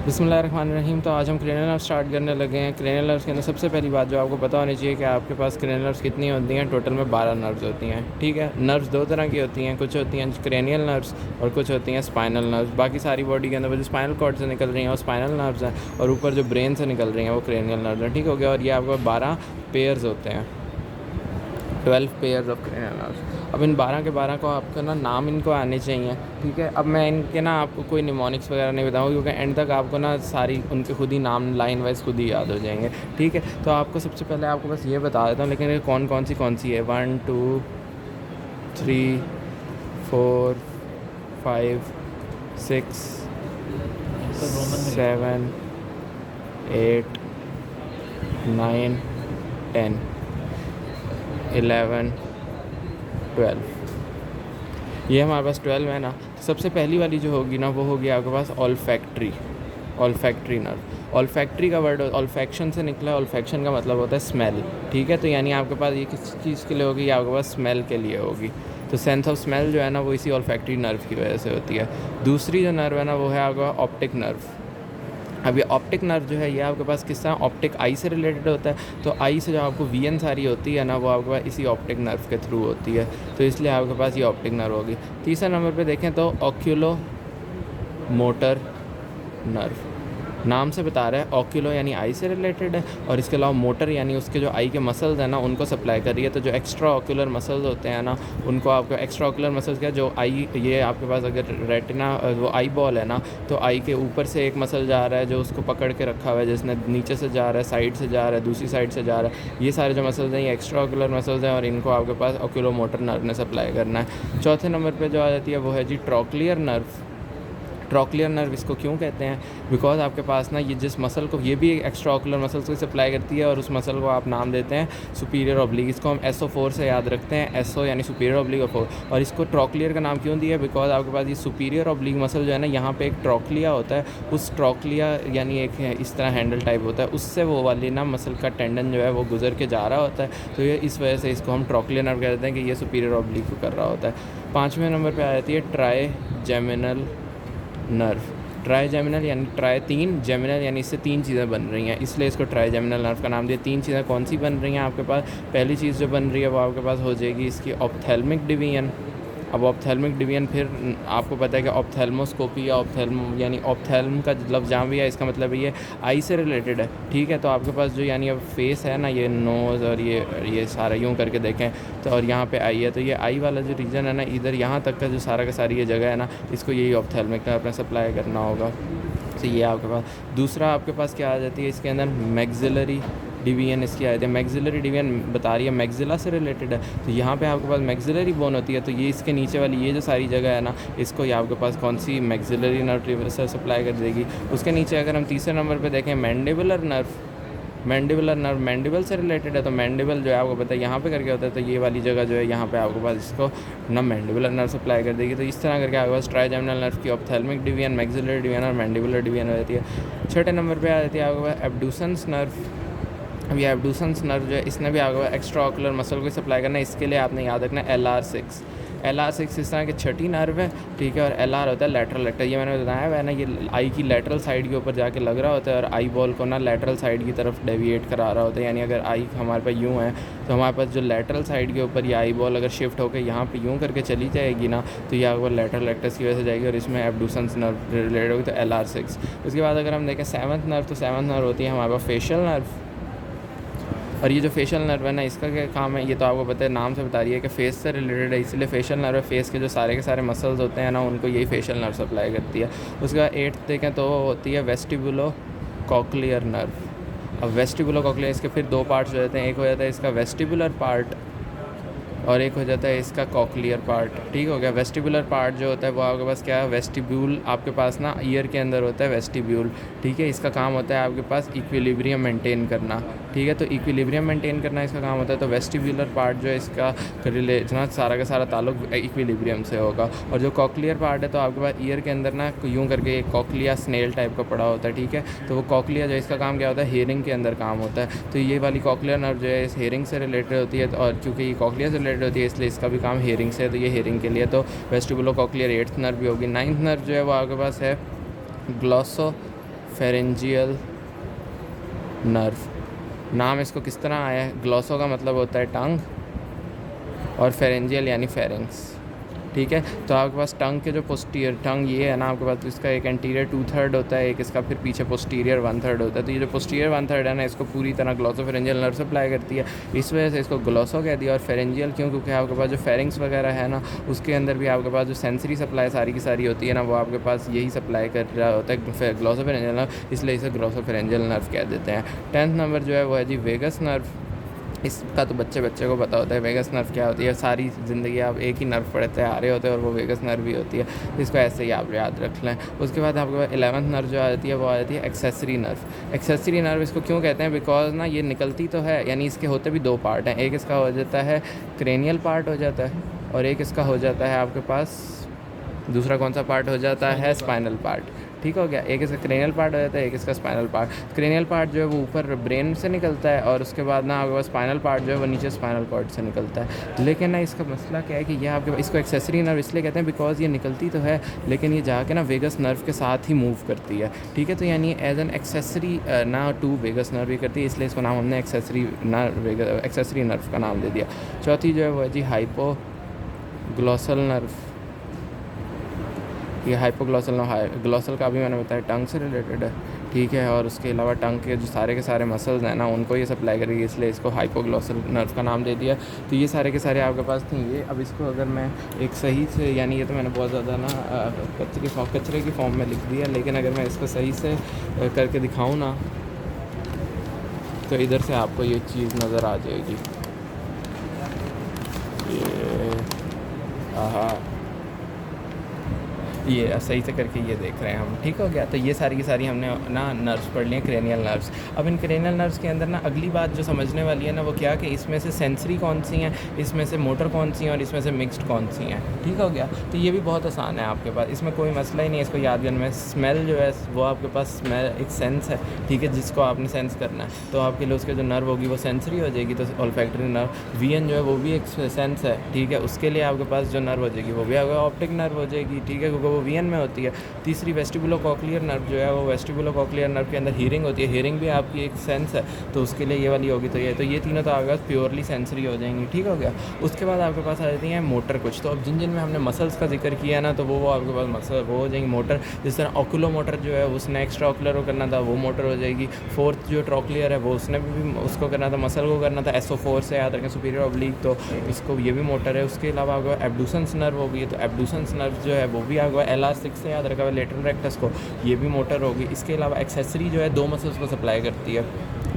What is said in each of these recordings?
बिस्मिल्लाहिर्रहमानिर्रहीम। तो आज हम क्रेनियल नर्व स्टार्ट करने लगे हैं। क्रेनियल नर्व्स के अंदर सबसे पहली बात जो आपको पता होनी चाहिए कि आपके पास क्रेनियल नर्व्स कितनी होती हैं। टोटल में 12 नर्व्स होती हैं। ठीक है, नर्व्स दो तरह की होती हैं, कुछ होती हैं क्रेनियल नर्व्स और कुछ होती हैं स्पाइनल नर्व्स। बाकी सारी बॉडी के अंदर जो स्पाइनल कॉर्ड से निकल रही हैं वो स्पाइनल नर्व्स हैं, और ऊपर जो ब्रेन से निकल रही हैं वो क्रेनियल नर्व्स हैं। ठीक हो गया। और ये आपको 12 पेयर्स होते हैं, 12 पेयर्स ऑफ क्रेनियल नर्व्स। अब इन 12 के 12 को आपका ना नाम इनको आने चाहिए। ठीक है, अब मैं इनके ना आपको कोई निमोनिक्स वगैरह नहीं बताऊँगा, क्योंकि एंड तक आपको ना सारी उनके खुद ही नाम लाइन वाइज खुद ही याद हो जाएंगे। ठीक है, तो आपको सबसे पहले आपको बस ये बता देता हूँ, लेकिन ये कौन कौन सी है। 1 2 3 4 5 6 7 8 9 10 11 12। ये हमारे पास 12 है ना। सबसे पहली वाली जो होगी ना वो होगी आपके पास ऑल्फैक्ट्री नर्व। ऑल्फैक्ट्री का वर्ड ऑल्फैक्शन से निकला है। ऑल्फैक्शन का मतलब होता है स्मेल। ठीक है, तो यानी आपके पास ये किस चीज़ के लिए होगी, आपके पास स्मेल के लिए होगी। तो सेंस ऑफ स्मेल जो है ना वो इसी ऑल्फैक्ट्री नर्व की वजह से होती है। दूसरी जो नर्व है ना वो है आपका ऑप्टिक नर्व। अब ये ऑप्टिक नर्व जो है ये आपके पास किस तरह ऑप्टिक आई से रिलेटेड होता है। तो आई से जो आपको वीएन सारी होती है ना वो आपके पास इसी ऑप्टिक नर्व के थ्रू होती है, तो इसलिए आपके पास ये ऑप्टिक नर्व होगी। तीसरा नंबर पे देखें तो ऑक्यूलो मोटर नर्व। नाम से बता रहा है ऑक्यूलो यानी आई से रिलेटेड है, और इसके अलावा मोटर यानी उसके जो आई के मसल्स हैं ना उनको सप्लाई कर रही है। तो जो एक्स्ट्रा ऑक्यूलर मसल्स होते हैं ना उनको आपको एक्स्ट्रा ऑक्यूलर मसल्स क्या, जो आई ये आपके पास अगर रेटिना वो आई बॉल है ना, तो आई के ऊपर से एक मसल जा रहा है जो उसको पकड़ के रखा हुआ है, जिसने नीचे से जा रहा है, साइड से जा रहा है, दूसरी साइड से जा रहा है। ये सारे जो मसल्स हैं ये एक्स्ट्रा ऑक्यूलर मसल्स हैं, और इनको आपके पास ऑक्यूलो मोटर नर्व ने सप्लाई करना है। चौथे नंबर पर जो आ जाती है वो है जी ट्रॉक्लियर नर्व। ट्रॉक्लियर नर्व इसको क्यों कहते हैं, बिकॉज आपके पास ना ये जिस मसल को, ये भी एक एक्स्ट्रा ऑक्यूलर मसल्स को सप्लाई करती है, और उस मसल को आप नाम देते हैं सुपीरियर ऑब्लिक। इसको हम SO4 से याद रखते हैं, SO यानी सुपीरियर ऑब्लिक ऑफ 4। और इसको ट्रॉक्लियर का नाम क्यों दिया, बिकॉज आपके पास ये सुपीरियर ऑब्लिक मसल जो है ना यहाँ पे एक ट्रॉक्लिया होता है। उस ट्रॉक्लिया यानी एक इस तरह हैंडल टाइप होता है, उससे वो वाली ना मसल का टेंडन जो है वो गुजर के जा रहा होता है। तो ये इस वजह से इसको हम ट्रॉक्लियर नर्व कहते हैं कि ये सुपीरियर ऑब्लिक को कर रहा होता है। पाँचवें नंबर पर आ जाती है ट्राइजेमिनल नर्व। ट्राइजेमिनल यानी ट्राई 3, जेमिनल यानी इससे 3 चीज़ें बन रही हैं, इसलिए इसको ट्राइजेमिनल नर्व का नाम दिया। 3 चीज़ें कौन सी बन रही हैं आपके पास, पहली चीज़ जो बन रही है वो आपके पास हो जाएगी इसकी ऑप्थेल्मिक डिवीजन। अब ऑप्थेल्मिक डिवीजन फिर आपको पता है कि ऑप्थेल्मोस्कोपी या ऑप्थेल्म यानी ऑप्थेल्म का लफ्ज़ जहाँ भी है इसका मतलब ये आई से रिलेटेड है। ठीक है, तो आपके पास जो यानी अब फेस है ना, ये नोज़ और ये सारा यूँ करके देखें तो, और यहाँ पे आई है, तो ये आई वाला जो रीजन है ना इधर यहाँ तक का जो सारा का सारी ये जगह है ना, इसको यही ऑप्थेल्मिक अपने सप्लाई करना होगा। तो ये आपके पास दूसरा आपके पास क्या आ जाती है इसके अंदर मैक्सिलरी डिवीजन इसकी आए थे। मैक्सिलरी डिवीजन बता रही है मैक्सिला से रिलेटेड है, तो यहाँ पे आपके पास मैक्सिलरी बोन होती है। तो ये इसके नीचे वाली ये जो सारी जगह है ना इसको ये आपके पास कौन सी मैक्सिलरी नर्व से सप्लाई कर देगी। उसके नीचे अगर हम तीसरे नंबर पे देखें mandibular nerve. Mandibular nerve mandible से रिलेटेड है, तो मैंडिबल जो है आपको पता है यहाँ पे करके होता है, तो ये वाली जगह जो है यहाँ पे आपके पास इसको ना मैंडिबुलर नर्व सप्लाई कर देगी। तो इस तरह करके आपके पास ट्राइजेमिनल नर्व की ऑप्थेल्मिक डिवीजन, मैक्सिलरी डिवीजन और मैंडिबुलर डिवीजन हो जाती है। छठे नंबर पर आ जाती है आपके पास एब्डुसेंस नर्व। अब ये एब्डुसेंस नर्व जो है इसने भी आपको एक्स्ट्रा ऑक्यूलर मसल को सप्लाई करना है। इसके लिए आपने याद रखना है LR6। LR6 इस तरह की छठी नर्व है। ठीक है, और LR होता है लेटरल लेक्टर। ये मैंने बताया है ना, ये आई की लेटरल साइड के ऊपर जाके लग रहा होता है, और आई बॉल को ना लेटरल साइड की तरफ डेविएट करा रहा होता है। यानी अगर आई हमारे पास यूँ है तो हमारे पास जो लेटरल साइड के ऊपर ये आई बॉल अगर शिफ्ट होकर यहाँ पे यूँ करके चली जाएगी ना, तो ये आपको लेटरल लेक्टस की वजह से जाएगी, और इसमें एब्डुसेंस नर्व रिलेटेड होगी, तो LR6। उसके बाद अगर हम देखें सेवन्थ नर्व, तो सेवन्थ नर्व होती है हमारे पास फेशियल नर्व। और ये जो फेशियल नर्व है ना इसका क्या काम है, ये तो आपको पता है, नाम से बता रही है कि फेस से रिलेटेड है, इसलिए फेशियल नर्व फेस के जो सारे के सारे मसल्स होते हैं ना उनको यही फेशियल नर्व सप्लाई करती है। उसके बाद 8th देखें तो होती है वेस्टिबुलो कॉक्लियर नर्व। अब वेस्टिबुलो कॉक्लियर इसके फिर 2 पार्ट्स हो जाते हैं, एक हो जाता है इसका वेस्टिबुलर पार्ट और एक हो जाता है इसका कॉक्लियर पार्ट। ठीक हो गया। वेस्टिबुलर पार्ट जो होता है वो आपके पास क्या है, वेस्टिब्यूल आपके पास ना ईयर के अंदर होता है वेस्टिब्यूल। ठीक है, इसका काम होता है आपके पास इक्विलिब्रियम मेंटेन करना। ठीक है, तो इक्विलिब्रियम मेंटेन करना इसका काम होता है। तो वेस्टिब्यूलर पार्ट जो है इसका रिलेशन सारा का सारा ताल्लुक इक्विलिब्रियम से होगा। और जो कॉक्लियर पार्ट है तो आपके पास ईयर के अंदर ना यूँ करके एक कॉक्लिया स्नेल टाइप का पड़ा होता है। ठीक है, तो वो कॉक्लिया जो है इसका काम क्या होता है, हेयरिंग के अंदर काम होता है। तो ये वाली कॉक्लियर नर्व जो है इस हेयरिंग से रिलेटेड होती है, और क्योंकि ये कॉक्लिया से रिलेटेड होती है इसलिए इसका भी काम हेयरिंग से है, तो ये हेयरिंग के लिए तो वेस्टिबुलो कॉक्लियर 8th नर्व भी होगी। 9th नर्व जो है वो आपके पास है ग्लॉसो फेरेंजियल नर्व। नाम इसको किस तरह आया है, ग्लॉसो का मतलब होता है टंग और फेरेंजियल यानी फेरेंक्स, ठीक है। तो आपके पास टंग के जो पोस्टीरियर टंग ये है ना आपके पास, तो इसका एक एंटीरियर 2/3 होता है, एक इसका फिर पीछे पोस्टीरियर 1/3 होता है। तो ये जो पोस्टीरियर 1/3 है ना इसको पूरी तरह ग्लॉसोफेरेंजियल नर्व सप्लाई करती है, इस वजह से इसको ग्लॉसो कह दिया। और फेरेंजियल क्यों, क्योंकि आपके पास जो फेरिंग्स वगैरह है ना उसके अंदर भी आपके पास जो सेंसरी सप्लाई सारी की सारी होती है ना वो आपके पास यही सप्लाई कर रहा होता है ग्लॉसोफेरेंजियल नर्व, इसलिए इसे ग्लॉसोफेरेंजियल नर्व कह देते हैं। 10th नंबर जो है वो है जी वेगस नर्व। इसका तो बच्चे को पता होता है वेगस नर्व क्या होती है, सारी ज़िंदगी आप एक ही नर्व पढ़ते आ रहे होते हैं और वो वेगस नर्व भी होती है, इसको ऐसे ही आप याद रख लें। उसके बाद आपके पास 11th नर्व जो आ जाती है वो आ जाती है एक्सेसरी नर्व। एक्सेसरी नर्व इसको क्यों कहते हैं, बिकॉज ना ये निकलती तो है, यानी इसके होते भी दो पार्ट हैं, एक इसका हो जाता है क्रेनियल पार्ट हो जाता है और एक इसका हो जाता है आपके पास दूसरा कौन सा पार्ट हो जाता है, स्पाइनल पार्ट, ठीक हो गया। एक इसका क्रेनियल पार्ट हो जाता है, एक इसका स्पाइनल पार्ट। क्रेनियल पार्ट जो है वो ऊपर ब्रेन से निकलता है और उसके बाद ना आपके पास स्पाइनल पार्ट जो है वो नीचे स्पाइनल कॉर्ड से निकलता है। लेकिन ना इसका मसला क्या है कि यह आपके इसको एक्सेसरी नर्व इसलिए कहते हैं बिकॉज ये निकलती तो है लेकिन ये जाके ना वेगस नर्व के साथ ही मूव करती है, ठीक है। तो यानी एज एन एक्सेसरी ना टू वेगस नर्व भी करती है, इसलिए इसको नाम हमने एक्सेसरी नर्व का नाम दे दिया। चौथी जो है वो है जी हाइपोग्लॉसल नर्व। ये हाइपोग्लॉसल ग्लॉसल का भी मैंने बताया टंग से रिलेटेड है, ठीक है। और उसके अलावा टंग के जो सारे के सारे मसल्स हैं ना उनको ये सप्लाई करेगी, इसलिए इसको हाइपोग्लॉसल नर्व का नाम दे दिया। तो ये सारे के सारे आपके पास थे ये। अब इसको अगर मैं एक सही से, यानी ये तो मैंने बहुत ज़्यादा ना कचरे की फॉर्म में लिख दिया, लेकिन अगर मैं इसको सही से करके दिखाऊँ ना तो इधर से आपको ये चीज़ नज़र आ जाएगी। ये सही से करके ये देख रहे हैं हम, ठीक हो गया। तो ये सारी की सारी हमने ना नर्व्स पढ़ ली हैं, क्रेनियल नर्व्स। अब इन क्रेनियल नर्व्स के अंदर ना अगली बात जो समझने वाली है ना वो क्या कि इसमें से सेंसरी कौन सी हैं, इसमें से मोटर कौन सी हैं और इसमें से मिक्स्ड कौन सी हैं, ठीक हो गया। तो ये भी बहुत आसान है आपके पास, इसमें कोई मसला ही नहीं है इसको याद करने में। स्मेल जो है वो आपके पास स्मेल एक सेंस है, ठीक है, जिसको आपने सेंस करना है। तो आपके लिए उसके जो नर्व होगी वो सेंसरी हो जाएगी, तो ऑल्फैक्टरी नर्व। वीएन जो है वो भी एक सेंस है, ठीक है, उसके लिए आपके पास जो नर्व हो जाएगी वो भी आपका ऑप्टिक नर्व हो जाएगी, ठीक है, क्योंकि वो वीएन में होती है। तीसरी वेस्टिबुलोकॉक्लियर नर्व जो है वो वेस्टिबुलोकॉक्लियर नर्व के अंदर हीयरिंग होती है, हीयरिंग भी आपकी एक सेंस है, तो उसके लिए ये वाली होगी। तो ये तीनों तो आपके पास प्योरली सेंसरी हो जाएंगी, ठीक हो गया। उसके बाद आपके पास आ जाती हैं मोटर कुछ। तो अब जिन में हमने मसल्स का जिक्र किया ना तो वो आपके पास मसल वो हो जाएंगी मोटर। जिस तरह ऑकुलो मोटर जो है उसने एक्स्ट्रा ऑकुलर को करना था, वो मोटर हो जाएगी। फोर्थ जो ट्रोक्लियर है वो उसने भी उसको करना था, मसल को करना था, SO4 से याद रखें, सुपीरियर ऑब्लिक, तो इसको ये भी मोटर है। उसके अलावा आपको एब्डूसेंस नर्व होगी, तो एब्डूसेंस नर्व जो है वो भी आपको LR6 से याद रखा हुआ, लेटरल रेक्टस को, ये भी मोटर होगी। इसके अलावा एक्सेसरी जो है दो मसल्स को सप्लाई करती है,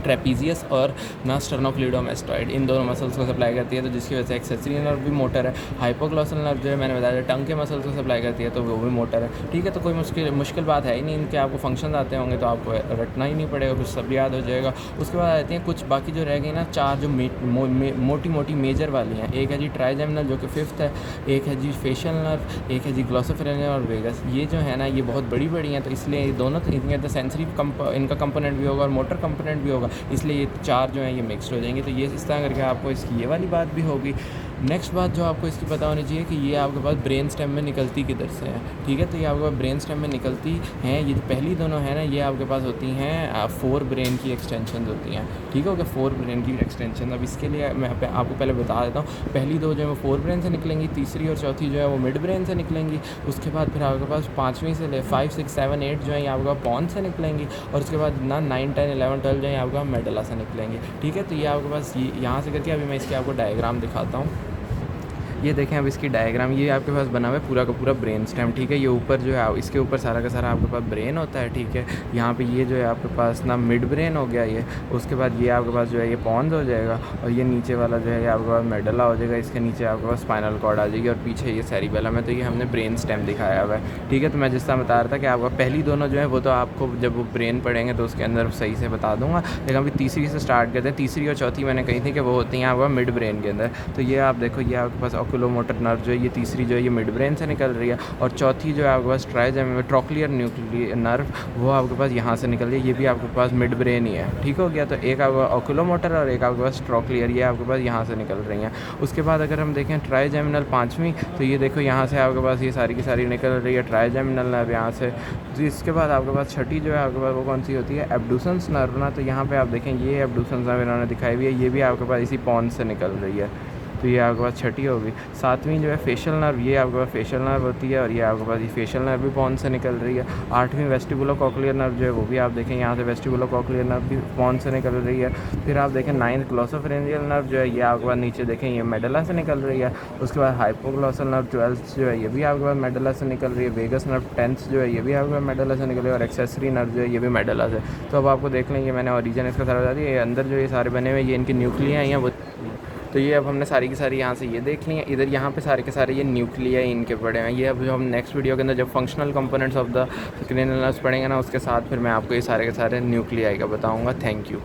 ट्रेपीजियस और ना स्टर्नोक्लीडोमास्टॉइड, इन दोनों मसल्स को सप्लाई करती है, तो जिसकी वजह से एक्सेसरी नर्व भी मोटर है। हाइपोग्लॉसल नर्व जो है मैंने बताया टंग के मसल्स को सप्लाई करती है, तो वो भी मोटर है, ठीक है। तो कोई मुश्किल बात है ही नहीं, इनके आपको फंक्शन आते होंगे तो आपको रटना ही नहीं पड़ेगा, कुछ सब याद हो जाएगा। उसके बाद आती हैं कुछ बाकी जो रह गई ना चार जो मोटी मोटी मेजर वाली हैं। एक है जी ट्राइजेमिनल जो कि 5th है, एक है जी फेशियल नर्व, एक है जी ग्लॉसोफेरेंजियल और वेगस। ये जो है ना ये बहुत बड़ी बड़ी हैं, तो इसलिए ये दोनों इनके अंदर सेंसरी इनका कंपोनेंट भी होगा और मोटर कंपोनेंट भी होगा, इसलिए ये चार जो हैं ये मिक्सड हो जाएंगे। तो ये इस तरह करके आपको इसकी ये वाली बात भी होगी। नेक्स्ट बात जो आपको इसकी पता होनी चाहिए कि ये आपके पास ब्रेन स्टेम में निकलती किधर से है, ठीक है। तो ये आपके पास ब्रेन स्टेम में निकलती हैं, ये पहली दोनों है ना ये आपके पास होती हैं 4 ब्रेन की एक्सटेंशन होती हैं, ठीक है, 4 ब्रेन की एक्सटेंशन। अब इसके लिए मैं आपको पहले बता देता हूँ, पहली दो जो है वो 4 ब्रेन से निकलेंगी, तीसरी और चौथी जो है वो मिड ब्रेन से निकलेंगी। उसके बाद फिर आपके पास 5वीं से ले 5, 6, 7, 8 जो है ये आपके पास पॉन से निकलेंगी, और उसके बाद ना 9, 10, 11, 12 जो है आपके पास मेडुला से निकलेंगी, ठीक है। तो ये आपके पास यहाँ से करके अभी मैं इसके आपको डायग्राम दिखाता हूँ। ये देखें अब इसकी डायग्राम, ये आपके पास बना हुआ है पूरा का पूरा ब्रेन स्टेम, ठीक है। ये ऊपर जो है इसके ऊपर सारा का सारा आपके पास ब्रेन होता है, ठीक है। यहाँ पे ये जो है आपके पास ना मिड ब्रेन हो गया ये, उसके बाद ये आपके पास जो है ये पॉन्स हो जाएगा, और ये नीचे वाला जो है ये आपके पास मेडुला हो जाएगा, इसके नीचे आपके पास स्पाइनल कॉर्ड आ जाएगी और पीछे ये सेरिबेलम है। तो ये हमने ब्रेन स्टेम दिखाया हुआ है, ठीक है। तो मैं जिस तरह बता रहा था कि आपका पहली दोनों जो है वो तो आपको जब वो ब्रेन पढ़ेंगे तो उसके अंदर सही से बता दूंगा, लेकिन अभी तीसरी से स्टार्ट करते हैं। तीसरी और चौथी मैंने कही थी कि वो होती हैं आपका मिड ब्रेन के अंदर। तो ये आप देखो ये आपके पास ऑक्यूलोमोटर नर्व जो है ये तीसरी जो है ये मिड ब्रेन से निकल रही है, और चौथी जो है आपके पास ट्रॉक्लियर न्यूक्लियर नर्व वो आपके पास यहाँ से निकल रही है, ये भी आपके पास मिड ब्रेन ही है। ठीक हो गया, तो एक आपका ऑक्यूलोमोटर और एक आपके पास ट्रॉक्लियर, ये आपके पास यहाँ से निकल रही हैं। उसके बाद अगर हम देखें ट्राइजेमिनल पाँचवीं, तो ये देखो यहाँ से आपके पास ये सारी की सारी निकल रही है ट्राइजेमिनल नर्व यहाँ से। तो इसके बाद आपके पास छठी जो है आपके पास वो कौन सी होती है, एब्डूसेंस नर्व ना। तो यहाँ पे आप देखें ये एब्डूसेंस नर्व इन्होंने दिखाई हुई है, ये भी आपके पास इसी पॉन्स से निकल रही है। तो ये आपके पास छठी होगी। सातवीं जो है फेशियल नर्व, ये आपके पास फेशियल नर्व होती है, और ये आपके पास ये फेशियल नर्व भी पॉन्स से निकल रही है। आठवीं वेस्टिबुलो कॉक्लियर नर्व जो है वो भी आप देखें यहाँ से वेस्टिबुलो कॉक्लियर नर्व भी पॉन्स से निकल रही है। फिर आप देखें नाइन्थ ग्लॉसोफेरेंजियल नर्व जो है ये आपके पास नीचे देखें ये मेडुला से निकल रही है। उसके बाद हाइपोग्लॉसल नर्व 12th जो है ये भी आपके पास मेडुला से निकल रही है। वेगस नर्व 10th जो है ये भी आपके पास मेडुला से निकल रही है, और एक्सेसरी नर्व जो है ये भी मेडुला से। तो अब आपको देख लें, ये मैंने ओरिजिन इसका सारा बता दिया, ये अंदर जो ये सारे बने हुए ये इनकी न्यूक्लिया हैं वो। तो ये अब हमने सारी की सारी यहाँ से ये देख ली है, इधर यहाँ पे सारे के सारे ये न्यूक्लिया इनके पड़े हैं। ये अब जो हम नेक्स्ट वीडियो के अंदर जब functional components of the cranial nerves पढ़ेंगे ना, उसके साथ फिर मैं आपको ये सारे के सारे न्यूक्लियाई का बताऊँगा। Thank you.